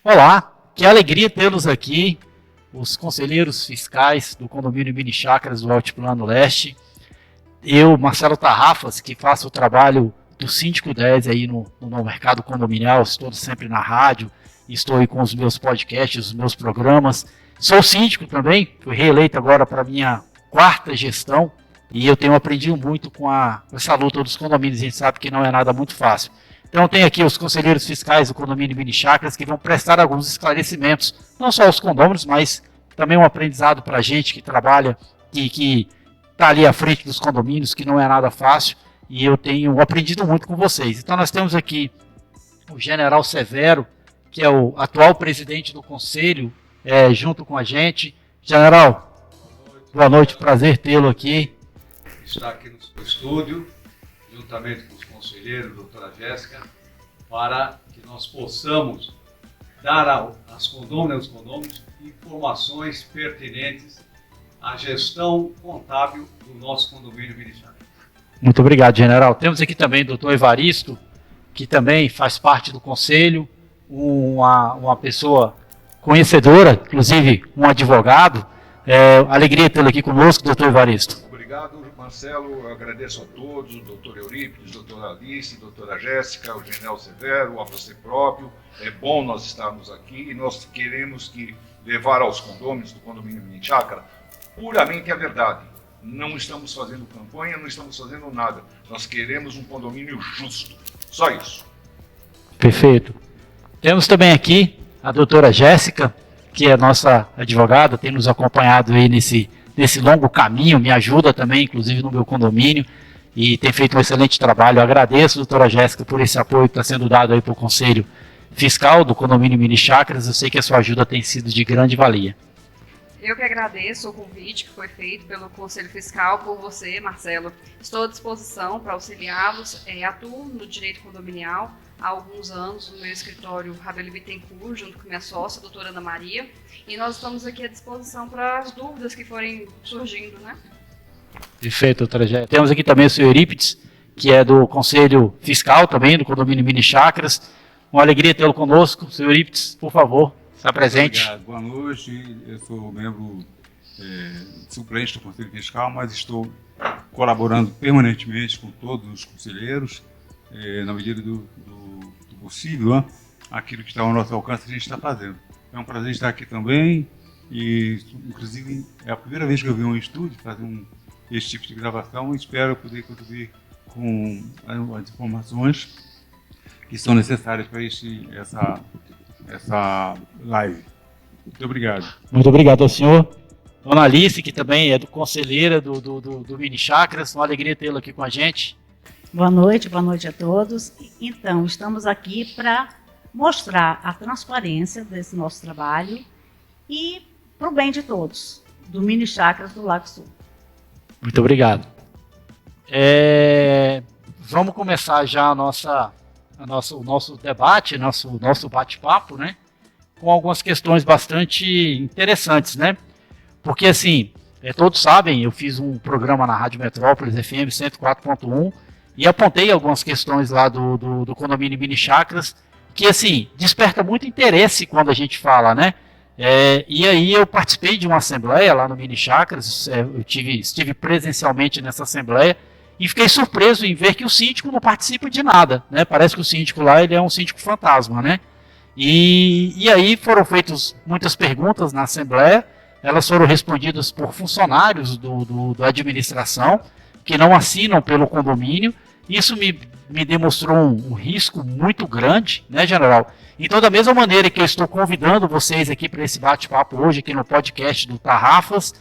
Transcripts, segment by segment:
Olá, que alegria tê-los aqui, os conselheiros fiscais do condomínio Mini Chácaras do Altiplano Leste. Eu, Marcelo Tarrafas, que faço o trabalho do Síndico 10 aí no mercado condominial, estou sempre na rádio, estou aí com os meus podcasts, os meus programas. Sou síndico também, fui reeleito agora para a minha 4ª gestão e eu tenho aprendido muito com essa luta dos condomínios, a gente sabe que não é nada muito fácil. Então tem aqui os conselheiros fiscais do condomínio Mini Chácaras que vão prestar alguns esclarecimentos, não só aos condôminos, mas também um aprendizado para a gente que trabalha, que está ali à frente dos condomínios, que não é nada fácil, e eu tenho aprendido muito com vocês. Então nós temos aqui o General Severo, que é o atual presidente do conselho, junto com a gente. General, boa noite, prazer tê-lo aqui. Está aqui no seu estúdio, juntamente com os conselheiros, doutora Jéssica, para que nós possamos dar às condôminas e aos condôminos informações pertinentes à gestão contábil do nosso condomínio Mini Chácaras. Muito obrigado, general. Temos aqui também o doutor Evaristo, que também faz parte do conselho, uma pessoa conhecedora, inclusive um advogado. Alegria tê-lo aqui conosco, doutor Evaristo. Obrigado, Marcelo. Eu agradeço a todos, o doutor Eurípides, doutora Alice, doutora Jéssica, o general Severo, a você próprio. É bom nós estarmos aqui e nós queremos levar aos condôminos do condomínio Mini Chácara puramente a verdade. Não estamos fazendo campanha, não estamos fazendo nada. Nós queremos um condomínio justo. Só isso. Perfeito. Temos também aqui a doutora Jéssica, que é nossa advogada, tem nos acompanhado aí nesse longo caminho, me ajuda também, inclusive no meu condomínio, e tem feito um excelente trabalho. Eu agradeço, doutora Jéssica, por esse apoio que está sendo dado aí para o Conselho Fiscal do condomínio Mini Chácaras. Eu sei que a sua ajuda tem sido de grande valia. Eu que agradeço o convite que foi feito pelo Conselho Fiscal, por você, Marcelo. Estou à disposição para auxiliá-los. Atuo no direito condominial há alguns anos no meu escritório Rabelo Bittencourt, junto com minha sócia, a doutora Ana Maria. E nós estamos aqui à disposição para as dúvidas que forem surgindo, né? Perfeito, doutora Jéssica. Temos aqui também o senhor Eurípides, que é do Conselho Fiscal também, do condomínio Mini Chácaras. Uma alegria tê-lo conosco. Senhor Eurípides, por favor, está presente. Obrigado. Boa noite. Eu sou membro suplente do Conselho Fiscal, mas estou colaborando permanentemente com todos os conselheiros, na medida do possível, né? Aquilo que está ao nosso alcance a gente está fazendo. É um prazer estar aqui também e, inclusive, é a primeira vez que eu venho ao estúdio fazer esse tipo de gravação e espero poder contribuir com as informações que são necessárias para essa live. Muito obrigado. Muito obrigado ao senhor. Dona Alice, que também é conselheira do Mini Chácaras, uma alegria tê-la aqui com a gente. Boa noite a todos. Então, estamos aqui para mostrar a transparência desse nosso trabalho e para o bem de todos, do Mini Chácaras do Lago Sul. Muito obrigado. Vamos começar já o nosso debate, nosso bate-papo, né? Com algumas questões bastante interessantes, né? Porque, assim, todos sabem, eu fiz um programa na Rádio Metrópolis FM 104.1 e apontei algumas questões lá do condomínio Mini Chácaras que, assim, desperta muito interesse quando a gente fala, né? E aí eu participei de uma assembleia lá no Mini Chácaras, eu estive presencialmente nessa assembleia e fiquei surpreso em ver que o síndico não participa de nada, né? Parece que o síndico lá ele é um síndico fantasma, né? E aí foram feitas muitas perguntas na assembleia, elas foram respondidas por funcionários da administração que não assinam pelo condomínio. Isso me demonstrou um risco muito grande, né, general? Então, da mesma maneira que eu estou convidando vocês aqui para esse bate-papo hoje, aqui no podcast do Tarrafas,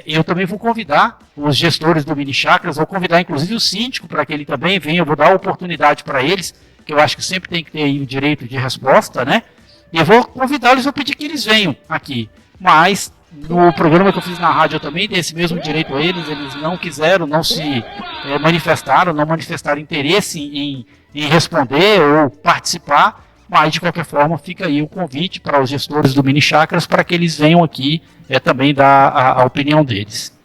eu também vou convidar os gestores do Mini Chácaras, vou convidar inclusive o síndico para que ele também venha, eu vou dar a oportunidade para eles, que eu acho que sempre tem que ter aí o direito de resposta, né? E eu vou convidá-los, vou pedir que eles venham aqui. Mas, no programa que eu fiz na rádio, eu também dei esse mesmo direito a eles não quiseram, não se manifestaram, não manifestaram interesse em responder ou participar, Mas, de qualquer forma, fica aí o convite para os gestores do Mini Chácaras para que eles venham aqui também dar a opinião deles.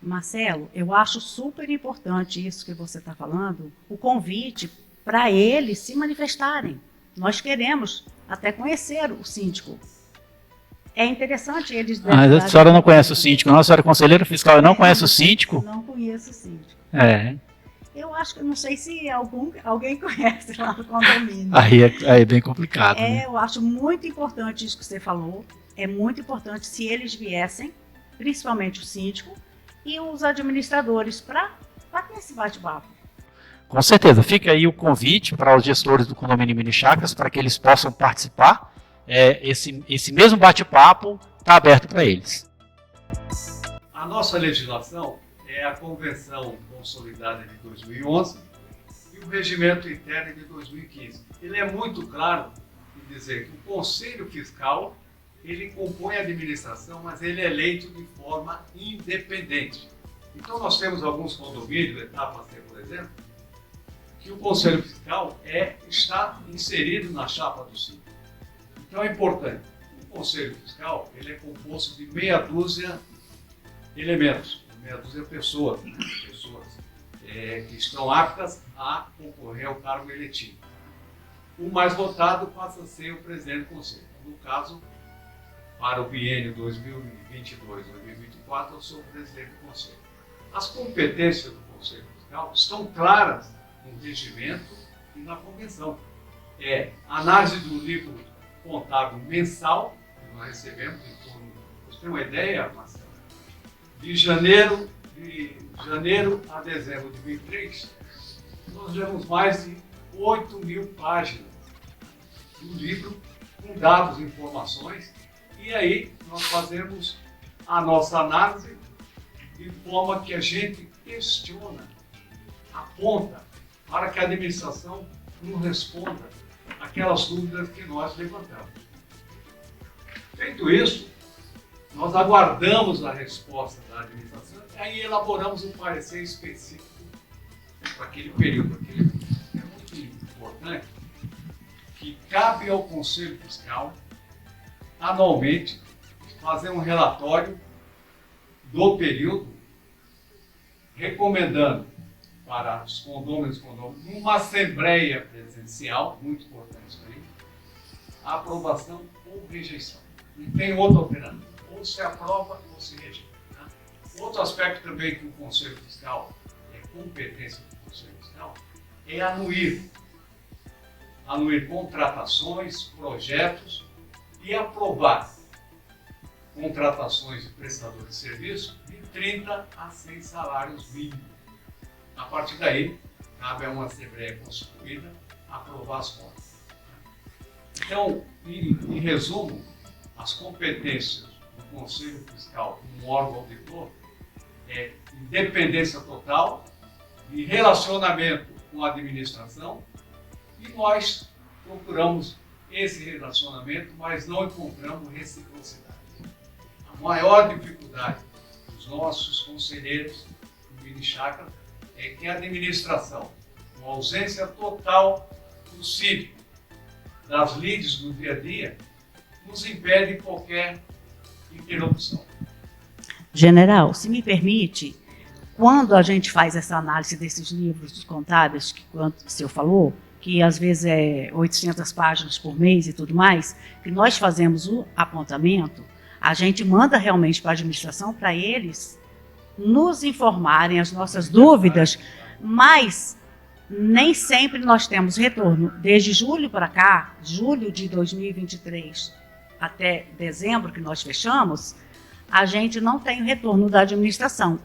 Marcelo, eu acho super importante isso que você está falando, o convite para eles se manifestarem. Nós queremos até conhecer o síndico. É interessante eles... Mas a senhora não conhece o síndico, não? A senhora é conselheiro fiscal e não conhece o síndico? Não conheço o síndico. É. Eu acho que não sei se alguém conhece lá no condomínio. Aí é bem complicado. Né? Eu acho muito importante isso que você falou. É muito importante se eles viessem, principalmente o síndico e os administradores, para ter esse bate-papo. Com certeza. Fica aí o convite para os gestores do condomínio Mini Chácaras para que eles possam participar. Esse mesmo bate-papo está aberto para eles. A nossa legislação é a Convenção Consolidada de 2011 e o Regimento Interno de 2015. Ele é muito claro em dizer que o Conselho Fiscal ele compõe a administração, mas ele é eleito de forma independente. Então nós temos alguns condomínios, etapa C, por exemplo, que o Conselho Fiscal está inserido na chapa do síndico. Então é importante. O Conselho Fiscal ele é composto de meia dúzia elementos, meia dúzia pessoas que estão aptas a concorrer ao cargo eletivo. O mais votado passa a ser o presidente do Conselho. No caso, para o biênio 2022-2024, eu sou o presidente do Conselho. As competências do Conselho Fiscal estão claras no regimento e na convenção. Análise do livro contábil mensal, que nós recebemos em torno, você tem uma ideia, Marcelo? De janeiro a dezembro de 2023, nós temos mais de 8.000 páginas do livro com dados e informações, e aí nós fazemos a nossa análise de forma que a gente questiona, aponta, para que a administração nos responda aquelas dúvidas que nós levantamos. Feito isso, nós aguardamos a resposta da administração e aí elaboramos um parecer específico para aquele período. É muito importante que cabe ao Conselho Fiscal, anualmente, fazer um relatório do período, recomendando para os condôminos, numa assembleia presencial, muito importante isso aí, a aprovação ou rejeição. Não tem outra alternativa. Ou se aprova ou se rejeita. Tá? Outro aspecto também que o Conselho Fiscal competência do Conselho Fiscal é anuir contratações, projetos e aprovar contratações de prestadores de serviço de 30 a 100 salários mínimos. A partir daí, cabe a uma Assembleia Constituída aprovar as contas. Então, em resumo, as competências do Conselho Fiscal como órgão auditor é independência total e relacionamento com a administração, e nós procuramos esse relacionamento, mas não encontramos reciprocidade. A maior dificuldade dos nossos conselheiros do Mini Chácara é que a administração, com ausência total do síndico, das lides do dia a dia, nos impede qualquer interrupção. General, se me permite, quando a gente faz essa análise desses livros contábeis, que o senhor falou, que às vezes é 800 páginas por mês e tudo mais, que nós fazemos o apontamento, a gente manda realmente para a administração, para eles nos informarem as nossas dúvidas, mas nem sempre nós temos retorno. Desde julho para cá, julho de 2023 até dezembro, que nós fechamos, a gente não tem retorno da administração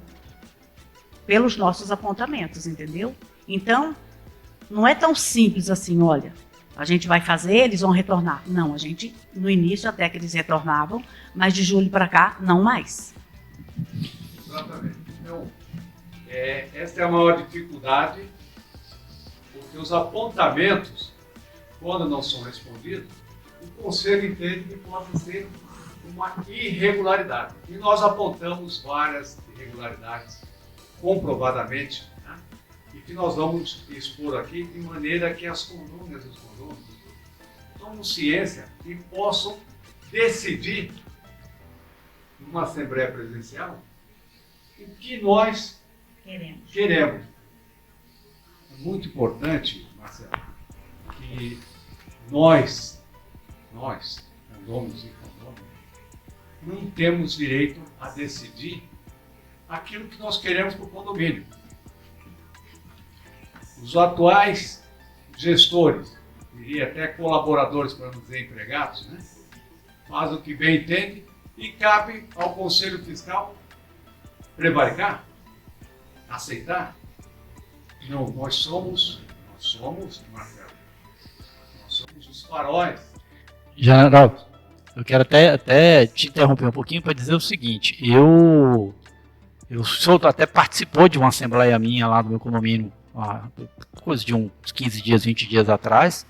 pelos nossos apontamentos, entendeu? Então, não é tão simples assim, olha, a gente vai fazer, eles vão retornar. Não, a gente, no início até que eles retornavam, mas de julho para cá, não mais. Exatamente. Então, essa é a maior dificuldade, porque os apontamentos, quando não são respondidos, o Conselho entende que pode ser uma irregularidade. E nós apontamos várias irregularidades comprovadamente, né? E que nós vamos expor aqui de maneira que as condôminas e os condôminos tomam ciência e possam decidir, numa Assembleia Presidencial, o que nós queremos. É muito importante, Marcelo, que nós, condôminos e condôminas, não temos direito a decidir aquilo que nós queremos para o condomínio. Os atuais gestores, diria até colaboradores, para não dizer empregados, né, fazem o que bem entende e cabe ao Conselho Fiscal prevaricar, aceitar. Não, nós somos, Marcelo, nós somos os faróis. General, eu quero até te interromper um pouquinho para dizer o seguinte, eu até participou de uma assembleia minha lá do meu condomínio, coisa de uns 15 dias, 20 dias atrás,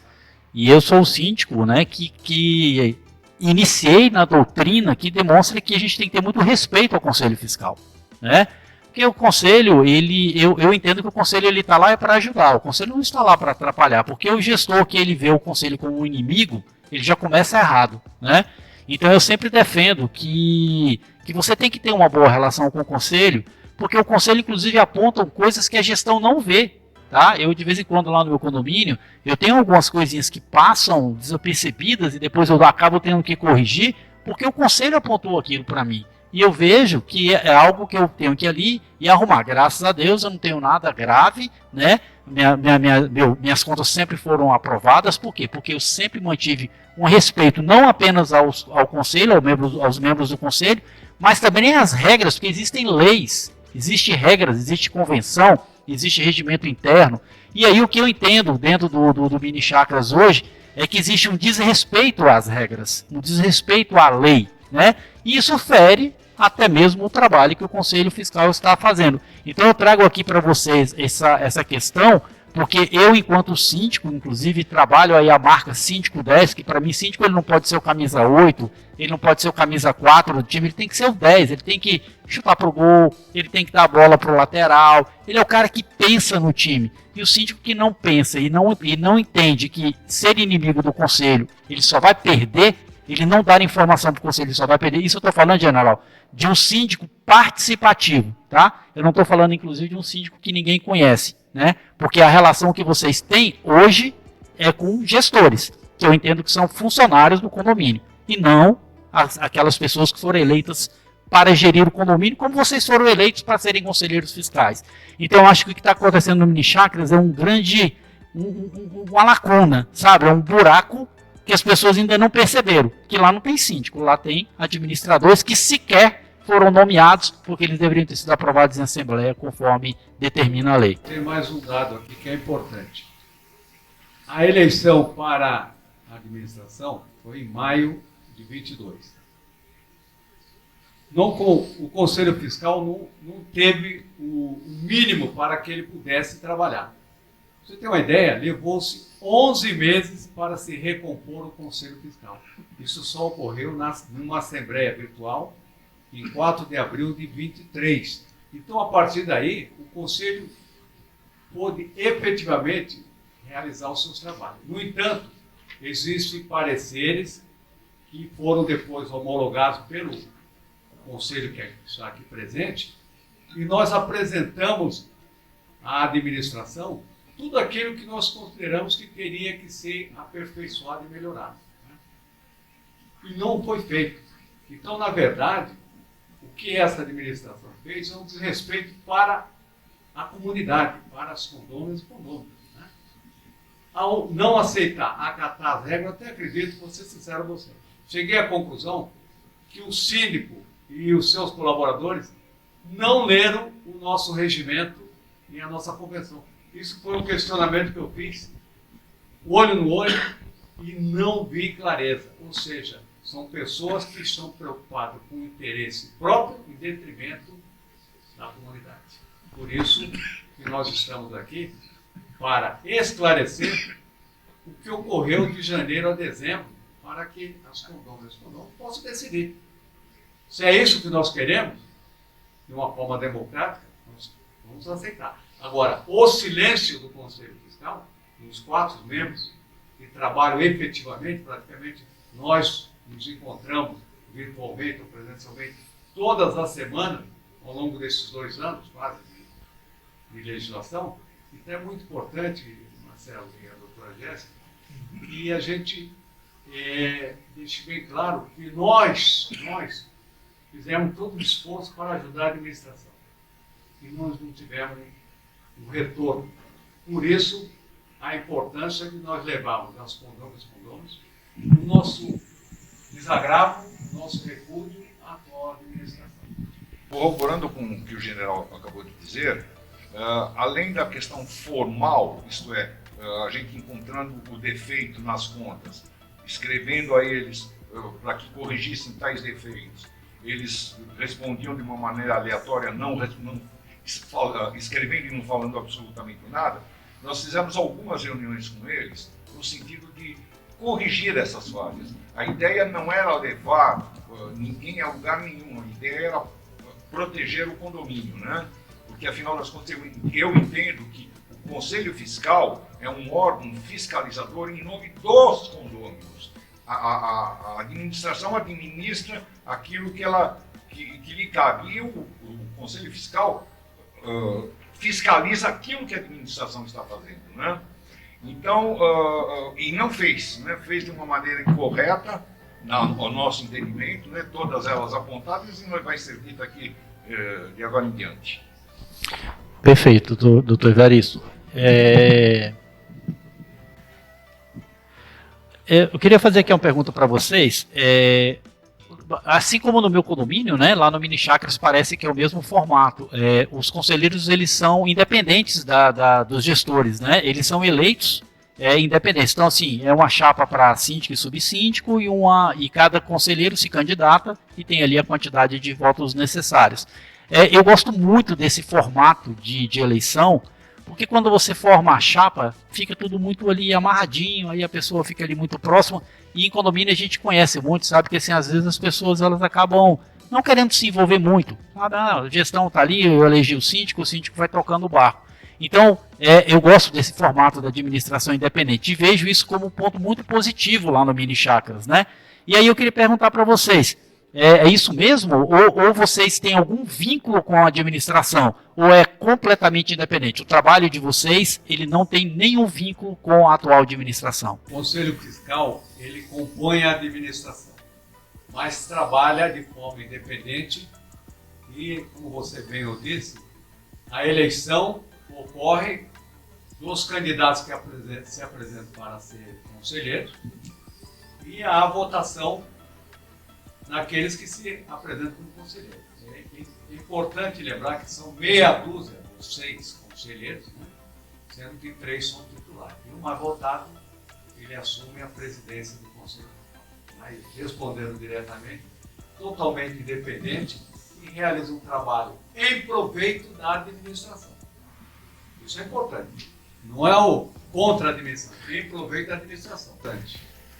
e eu sou o síndico, né, que iniciei na doutrina que demonstra que a gente tem que ter muito respeito ao Conselho Fiscal, né? Porque o Conselho, eu entendo que o Conselho ele está lá para ajudar, o Conselho não está lá para atrapalhar, porque o gestor que ele vê o Conselho como um inimigo, ele já começa errado, né? Então eu sempre defendo que você tem que ter uma boa relação com o Conselho, porque o Conselho inclusive aponta coisas que a gestão não vê. Tá? Eu de vez em quando lá no meu condomínio, eu tenho algumas coisinhas que passam desapercebidas e depois eu acabo tendo que corrigir, porque o conselho apontou aquilo para mim. E eu vejo que é algo que eu tenho que ir ali e arrumar. Graças a Deus eu não tenho nada grave, né? Minhas contas sempre foram aprovadas. Por quê? Porque eu sempre mantive um respeito não apenas ao conselho, aos membros do conselho, mas também às regras, porque existem leis, existem regras, existe convenção, existe regimento interno. E aí o que eu entendo dentro do Mini Chakras hoje é que existe um desrespeito às regras, um desrespeito à lei, né? E isso fere até mesmo o trabalho que o Conselho Fiscal está fazendo. Então eu trago aqui para vocês essa questão, porque eu, enquanto síndico, inclusive, trabalho aí a marca Síndico 10, que para mim síndico ele não pode ser o camisa 8, ele não pode ser o camisa 4 do time, ele tem que ser o 10, ele tem que chutar pro gol, ele tem que dar a bola pro lateral, ele é o cara que pensa no time. E o síndico que não pensa e não entende que ser inimigo do conselho, ele só vai perder, ele não dar informação para o conselho, ele só vai perder. Isso eu estou falando, general, de um síndico participativo, tá? Eu não estou falando, inclusive, de um síndico que ninguém conhece, né? Porque a relação que vocês têm hoje é com gestores, que eu entendo que são funcionários do condomínio, e não aquelas pessoas que foram eleitas para gerir o condomínio, como vocês foram eleitos para serem conselheiros fiscais. Então, eu acho que o que está acontecendo no Mini Chakras é uma lacuna, sabe? É um buraco que as pessoas ainda não perceberam, que lá não tem síndico, lá tem administradores que sequer foram nomeados, porque eles deveriam ter sido aprovados em assembleia, conforme determina a lei. Tem mais um dado aqui que é importante. A eleição para a administração foi em maio de 22. O Conselho Fiscal não teve o mínimo para que ele pudesse trabalhar. Pra você ter uma ideia, levou-se 11 meses para se recompor o Conselho Fiscal. Isso só ocorreu numa assembleia virtual em 4 de abril de 23. Então, a partir daí, o Conselho pôde efetivamente realizar os seus trabalhos. No entanto, existem pareceres que foram depois homologados pelo Conselho que está aqui presente, e nós apresentamos à administração tudo aquilo que nós consideramos que teria que ser aperfeiçoado e melhorado, né? E não foi feito. Então, na verdade, o que essa administração fez é um desrespeito para a comunidade, para as condôminas e condôminos, né? Ao não aceitar, acatar as regras, até acredito, vou ser sincero a você, cheguei à conclusão que o síndico e os seus colaboradores não leram o nosso regimento e a nossa convenção. Isso foi um questionamento que eu fiz, olho no olho, e não vi clareza. Ou seja, são pessoas que estão preocupadas com o interesse próprio em detrimento da comunidade. Por isso que nós estamos aqui para esclarecer o que ocorreu de janeiro a dezembro, para que as condôminas e os condôminos possam decidir. Se é isso que nós queremos, de uma forma democrática, nós vamos aceitar. Agora, o silêncio do Conselho Fiscal, dos 4 membros, que trabalham efetivamente, praticamente nós nos encontramos virtualmente ou presencialmente todas as semanas, ao longo desses 2 anos quase de legislação. Então é muito importante, Marcelo e a doutora Jéssica, que a gente deixe bem claro que nós fizemos todo o esforço para ajudar a administração e nós não tivemos um retorno. Por isso, a importância de nós levarmos aos condôminos o nosso desagravo, o nosso repúdio à atual administração. Corroborando com o que o general acabou de dizer, além da questão formal, isto é, a gente encontrando o defeito nas contas, escrevendo a eles para que corrigissem tais defeitos, eles respondiam de uma maneira aleatória, não escrevendo e não falando absolutamente nada. Nós fizemos algumas reuniões com eles no sentido de corrigir essas falhas. A ideia não era levar ninguém a lugar nenhum, a ideia era proteger o condomínio, né? Porque afinal das contas eu entendo que o Conselho Fiscal é um órgão fiscalizador em nome dos condôminos. A administração administra aquilo que lhe cabe, e o Conselho Fiscal fiscaliza aquilo que a administração está fazendo, né? Então, e não fez, né? Fez de uma maneira incorreta, ao nosso entendimento, né? Todas elas apontadas, e vai ser dito aqui de agora em diante. Perfeito, doutor Evaristo. Eu queria fazer aqui uma pergunta para vocês. Assim como no meu condomínio, né, lá no Mini Chácaras parece que é o mesmo formato. Os conselheiros, eles são independentes dos gestores, né? Eles são eleitos independentes. Então, assim, é uma chapa para síndico e subsíndico e cada conselheiro se candidata e tem ali a quantidade de votos necessários. Eu gosto muito desse formato de eleição, porque quando você forma a chapa, fica tudo muito ali amarradinho, aí a pessoa fica ali muito próxima. E em condomínio a gente conhece muito, sabe que assim, às vezes as pessoas elas acabam não querendo se envolver muito. A gestão está ali, eu elegi o síndico vai tocando o barco. Então, eu gosto desse formato da administração independente e vejo isso como um ponto muito positivo lá no Mini Chácaras, né? E aí eu queria perguntar para vocês, é isso mesmo? Ou vocês têm algum vínculo com a administração? Ou é completamente independente? O trabalho de vocês, ele não tem nenhum vínculo com a atual administração? O Conselho Fiscal, ele compõe a administração, mas trabalha de forma independente e, como você bem disse, a eleição ocorre dos candidatos que se apresentam para ser conselheiros e a votação naqueles que se apresentam como conselheiros. É importante lembrar que são meia dúzia, ou 6 conselheiros, né? Sendo que 3 são titulares. E o mais votado, ele assume a presidência do Conselho. Aí, respondendo diretamente, totalmente independente e realiza um trabalho em proveito da administração. Isso é importante. Não é o contra a administração, é em proveito da administração.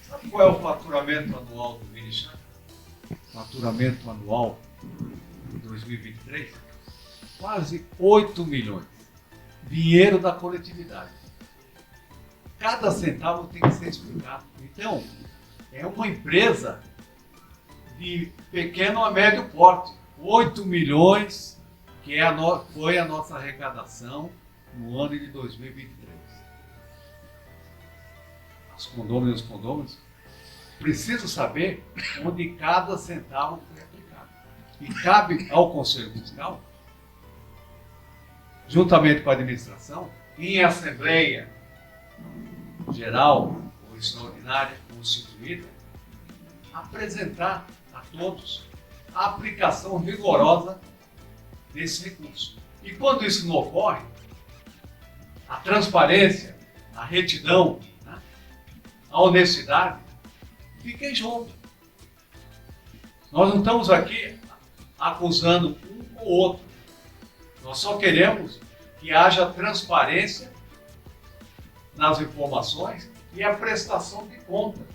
Sabe qual é o faturamento anual do Mini Chácaras? Faturamento anual de 2023? Quase 8 milhões. Dinheiro da coletividade. Cada centavo tem que ser explicado. Então, é uma empresa de pequeno a médio porte. 8 milhões, que foi a nossa arrecadação no ano de 2023. Os condôminos precisam saber onde cada centavo foi aplicado. E cabe ao Conselho Fiscal, juntamente com a administração, em assembleia geral ou extraordinária constituída, apresentar a todos a aplicação rigorosa desse recurso. E quando isso não ocorre, a transparência, a retidão, né, a honestidade fica em jogo. Nós não estamos aqui acusando um ou outro. Nós só queremos que haja transparência nas informações e a prestação de contas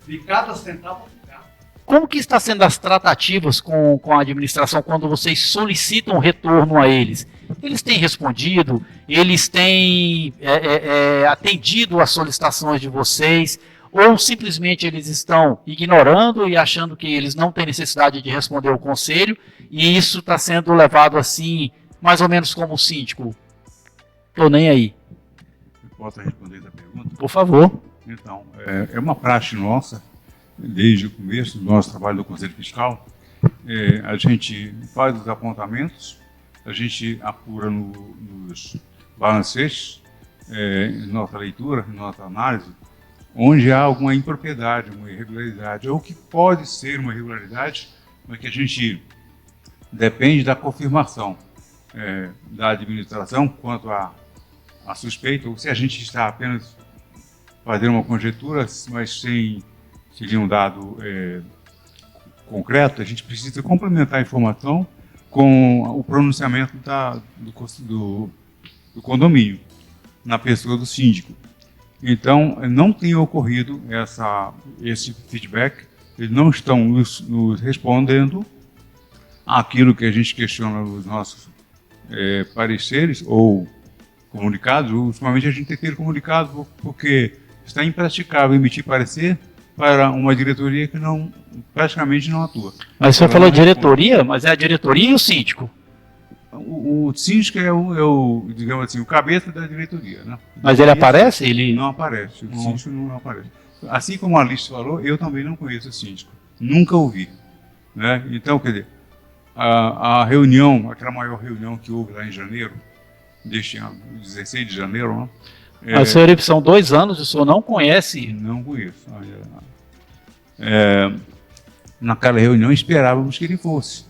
de cada centavo aplicado. Como que está sendo as tratativas com a administração quando vocês solicitam retorno a eles? Eles têm respondido? eles têm atendido às solicitações de vocês, ou simplesmente eles estão ignorando e achando que eles não têm necessidade de responder ao conselho, e isso está sendo levado assim, mais ou menos como o síndico? Estou nem aí. Posso responder essa pergunta? Por favor. Então, é uma praxe nossa, desde o começo do nosso trabalho do Conselho Fiscal, a gente faz os apontamentos, a gente apura nos balancetes, nossa leitura, nossa análise, onde há alguma impropriedade, uma irregularidade, ou que pode ser uma irregularidade, mas que a gente depende da confirmação da administração quanto à suspeita, ou se a gente está apenas fazendo uma conjectura, mas sem um dado concreto, a gente precisa complementar a informação com o pronunciamento do condomínio, na pessoa do síndico. Então, não tem ocorrido esse feedback, eles não estão nos respondendo àquilo que a gente questiona nos nossos pareceres ou comunicados. Ultimamente a gente tem feito comunicado porque está impraticável emitir parecer para uma diretoria que praticamente não atua. Mas você falou diretoria, mas é a diretoria e o síndico? O síndico é o, digamos assim, o cabeça da diretoria, né? Mas ele aparece? Ele não aparece, o síndico não aparece. Assim como a Alice falou, eu também não conheço o síndico, nunca ouvi, né? Então, quer dizer, a reunião, aquela maior reunião que houve lá em janeiro, deste ano, 16 de janeiro, né? Mas, senhor Eurípides, são 2 anos, o senhor não conhece? Não conheço. Naquela reunião esperávamos que ele fosse,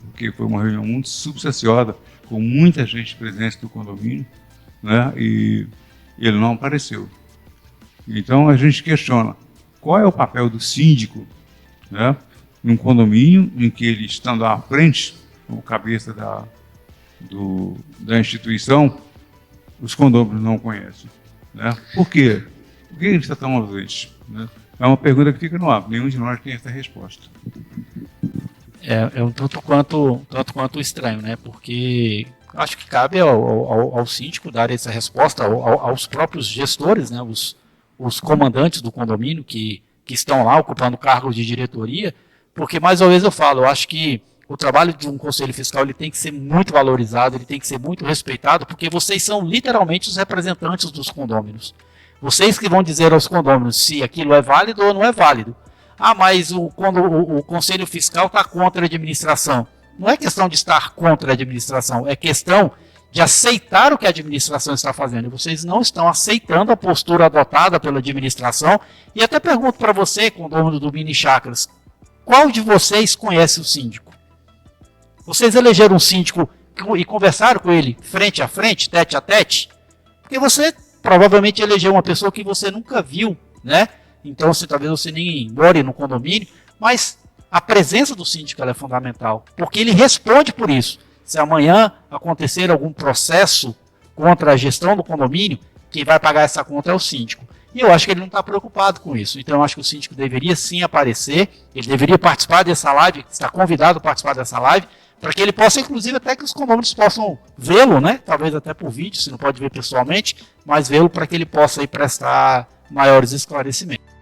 porque foi uma reunião muito substanciosa, com muita gente presente do condomínio, né? E ele não apareceu. Então a gente questiona qual é o papel do síndico, né, num condomínio em que ele, estando à frente, como cabeça da instituição, os condôminos não conhecem, né? Por quê? Por que ele está tão ausente, né? É uma pergunta que fica no ar, nenhum de nós tem essa resposta. É um tanto quanto estranho, né? Porque acho que cabe ao síndico dar essa resposta, aos próprios gestores, né? Os comandantes do condomínio que estão lá ocupando cargos de diretoria, porque mais uma vez eu falo, eu acho que o trabalho de um conselho fiscal ele tem que ser muito valorizado, ele tem que ser muito respeitado, porque vocês são literalmente os representantes dos condôminos. Vocês que vão dizer aos condôminos se aquilo é válido ou não é válido. Ah, mas quando o conselho fiscal está contra a administração. Não é questão de estar contra a administração, é questão de aceitar o que a administração está fazendo. E vocês não estão aceitando a postura adotada pela administração. E até pergunto para você, condômino do Mini Chácaras, qual de vocês conhece o síndico? Vocês elegeram um síndico e conversaram com ele frente a frente, tete a tete? Porque você provavelmente elegeu uma pessoa que você nunca viu, né? Então, talvez você nem more no condomínio, mas a presença do síndico ela é fundamental, porque ele responde por isso. Se amanhã acontecer algum processo contra a gestão do condomínio, quem vai pagar essa conta é o síndico. E eu acho que ele não está preocupado com isso. Então, eu acho que o síndico deveria sim aparecer, ele deveria participar dessa live, está convidado a participar dessa live, para que ele possa, inclusive, até que os condôminos possam vê-lo, né? Talvez até por vídeo, se não pode ver pessoalmente, mas vê-lo para que ele possa aí prestar maiores esclarecimentos.